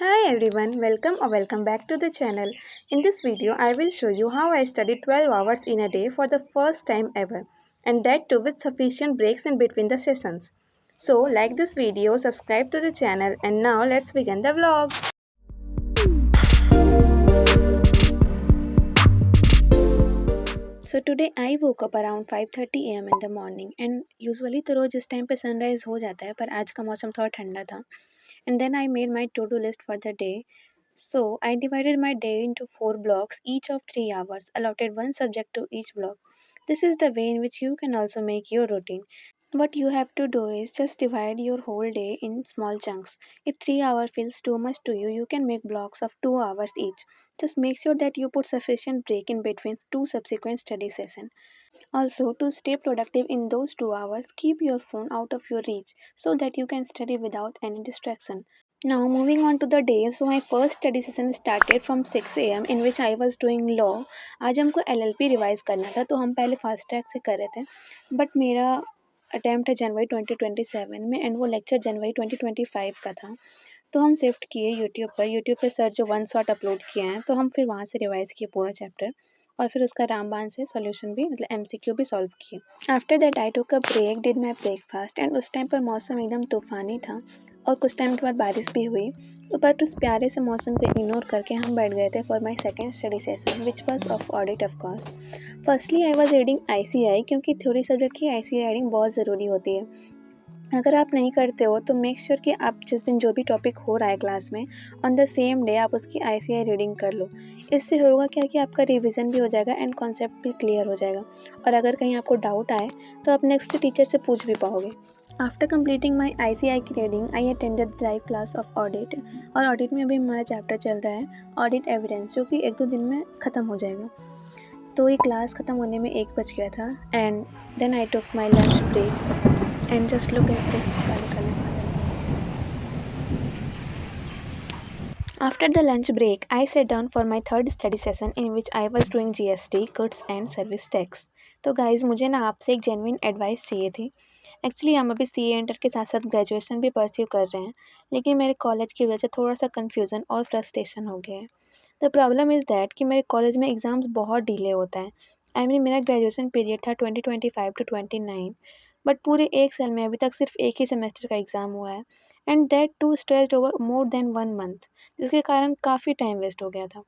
Hi everyone, welcome back to the channel. In this video, I will show you how I study 12 hours in a day for the first time ever, and that too with sufficient breaks in between the sessions. So, like this video, subscribe to the channel, and now let's begin the vlog. So today I woke up around 5:30 a.m. in the morning and usually तो रोज इस time पे sunrise हो जाता है पर आज का मौसम थोड़ा ठंडा था. And then I made my to-do list for the day. So I divided my day into 4 blocks, each of 3 hours, allotted one subject to each block. This is the way in which you can also make your routine. What you have to do is just divide your whole day in small chunks. If 3 hours feels too much to you, you can make blocks of 2 hours each. Just make sure that you put sufficient break in between two subsequent study sessions. Also, to stay productive in those 2 hours, keep your phone out of your reach so that you can study without any distraction. Now, moving on to the day, so my first study session started from 6 a.m. in which I was doing law. आज हमको LLP revise करना था तो हम पहले fast track से कर रहे थे बट मेरा अटैम्प्ट है जनवरी 2027 में एंड वो लेक्चर जनवरी 2025 का था. तो हम शिफ्ट किए यूट्यूब पे सर जो वन शॉट अपलोड किए हैं तो हम फिर वहाँ से रिवाइज किए पूरा चैप्टर और फिर उसका रामबाण से सॉल्यूशन भी मतलब MCQ भी सॉल्व किए. After that I took a break, did my breakfast and उस टाइम पर मौसम एकदम तूफ़ानी था और कुछ टाइम के बाद बारिश भी हुई. तो बट उस प्यारे से मौसम को इग्नोर करके हम बैठ गए थे for my second study session which was of audit of course. Firstly I was reading ICI क्योंकि थ्योरी सब्जेक्ट की ICI रीडिंग बहुत ज़रूरी होती है. अगर आप नहीं करते हो तो मेक श्योर कि आप जिस दिन जो भी टॉपिक हो रहा है क्लास में ऑन द सेम डे आप उसकी ICI रीडिंग कर लो. इससे होगा क्या कि आपका रिवीजन भी हो जाएगा एंड कॉन्सेप्ट भी क्लियर हो जाएगा और अगर कहीं आपको डाउट आए तो आप नेक्स्ट टीचर से पूछ भी पाओगे. आफ्टर कंप्लीटिंग माई ICI की reading I attended live class of audit और ऑडिट में अभी हमारा चैप्टर चल रहा है ऑडिट एविडेंस जो कि 1-2 दिन में ख़त्म हो जाएगा. तो ये क्लास ख़त्म होने में 1 बज गया था and then I took my lunch break and just look at this काले काले बादल. After the lunch break, I sat down for my third study session in which I was doing GST, Goods and Service Tax. तो guys मुझे ना आपसे एक genuine advice चाहिए थी. एक्चुअली हम अभी CA इंटर के साथ साथ ग्रेजुएशन भी परस्यू कर रहे हैं लेकिन मेरे कॉलेज की वजह से थोड़ा सा कन्फ्यूज़न और फ्रस्ट्रेशन हो गया है. द प्रॉब्लम इज़ दैट कि मेरे कॉलेज में एग्ज़ाम्स बहुत डिले होता है. मेरा ग्रेजुएशन पीरियड था 2025 to 29 बट पूरे 1 साल में अभी तक सिर्फ एक ही सेमेस्टर का एग्ज़ाम हुआ है and that too stretched over more than 1 month जिसके कारण काफ़ी टाइम वेस्ट हो गया था.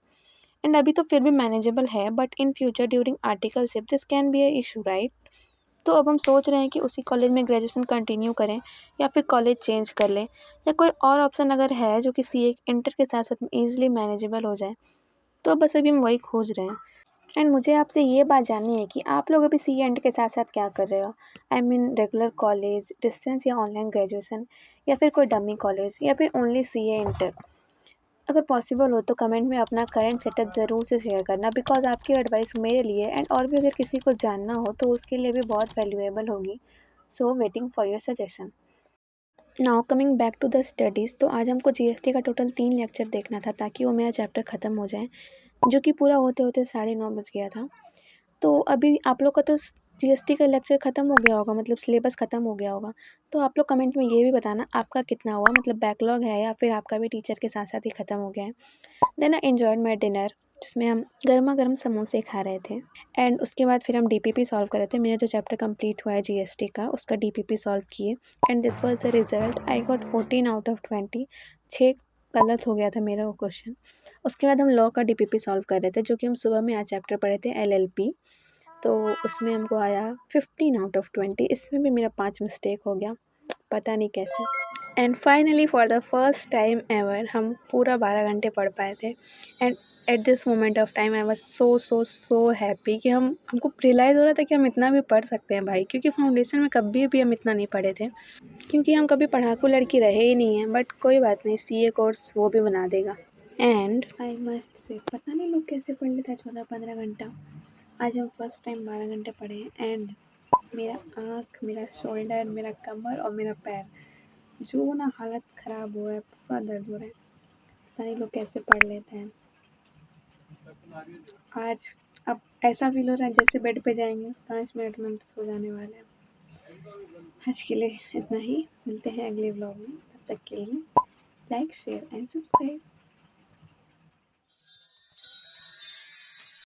एंड अभी तो फिर भी मैनेजेबल है but in future during articleship this can be a issue right. तो अब हम सोच रहे हैं कि उसी कॉलेज में ग्रेजुएशन कंटिन्यू करें या फिर कॉलेज चेंज कर लें या कोई और ऑप्शन अगर है जो कि CA इंटर के साथ साथ ईजिली मैनेजेबल हो जाए तो बस अभी हम वही खोज रहे हैं. एंड मुझे आपसे ये बात जाननी है कि आप लोग अभी CA इंटर के साथ साथ क्या कर रहे हो. रेगुलर कॉलेज, डिस्टेंस या ऑनलाइन ग्रेजुएशन या फिर कोई डमी कॉलेज या फिर ओनली CA इंटर. अगर पॉसिबल हो तो कमेंट में अपना करंट सेटअप ज़रूर से शेयर करना बिकॉज आपकी एडवाइस मेरे लिए एंड और भी अगर किसी को जानना हो तो उसके लिए भी बहुत वैल्यूएबल होगी. So waiting for your suggestion. Now coming back to the studies, तो आज हमको GST का टोटल 3 लेक्चर देखना था ताकि वो मेरा चैप्टर ख़त्म हो जाए जो कि पूरा होते होते 9:30 बज गया था. तो अभी आप लोग का तो GST का लेक्चर ख़त्म हो गया होगा मतलब सिलेबस ख़त्म हो गया होगा. तो आप लोग कमेंट में ये भी बताना आपका कितना हुआ मतलब बैकलॉग है या फिर आपका भी टीचर के साथ साथ ही ख़त्म हो गया है. Then I enjoyed my dinner जिसमें हम गर्मा-गर्म समोसे खा रहे थे एंड उसके बाद फिर हम DPP सॉल्व कर रहे थे. मेरा जो चैप्टर कंप्लीट हुआ है GST का उसका DPP सॉल्व किए and this was the result. I got 14 out of 20. 6 गलत हो गया था मेरा वो क्वेश्चन. उसके बाद हम लॉ का DPP सॉल्व कर रहे थे जो कि हम सुबह में आज चैप्टर पढ़े थे LLP. तो उसमें हमको आया 15 आउट ऑफ 20. इसमें भी मेरा 5 मिस्टेक हो गया, पता नहीं कैसे. And finally for the first time ever हम पूरा 12 घंटे पढ़ पाए थे and at this moment of time I was so happy कि हमको रियलाइज़ हो रहा था कि हम इतना भी पढ़ सकते हैं भाई क्योंकि फाउंडेशन में कभी भी हम इतना नहीं पढ़े थे क्योंकि हम कभी पढ़ाकू लड़की रहे ही नहीं हैं. बट कोई बात नहीं, CA कोर्स वो भी बना देगा. एंड आई मस्ट से पता नहीं लोग कैसे पढ़ लेते हैं 14-15 घंटा. आज हम फर्स्ट टाइम 12 घंटे पढ़े हैं एंड मेरा आँख, मेरा शोल्डर, मेरा कमर और मेरा पैर जो ना हालत ख़राब हुआ है, पूरा दर्द हो रहा है. पता नहीं लोग कैसे पढ़ लेते हैं. आज अब ऐसा फील हो रहा है जैसे बेड पे जाएंगे 5 मिनट में हम तो सो जाने वाले हैं. आज के लिए इतना ही, मिलते हैं अगले व्लॉग में. तब तक के लिए Like, share, and subscribe.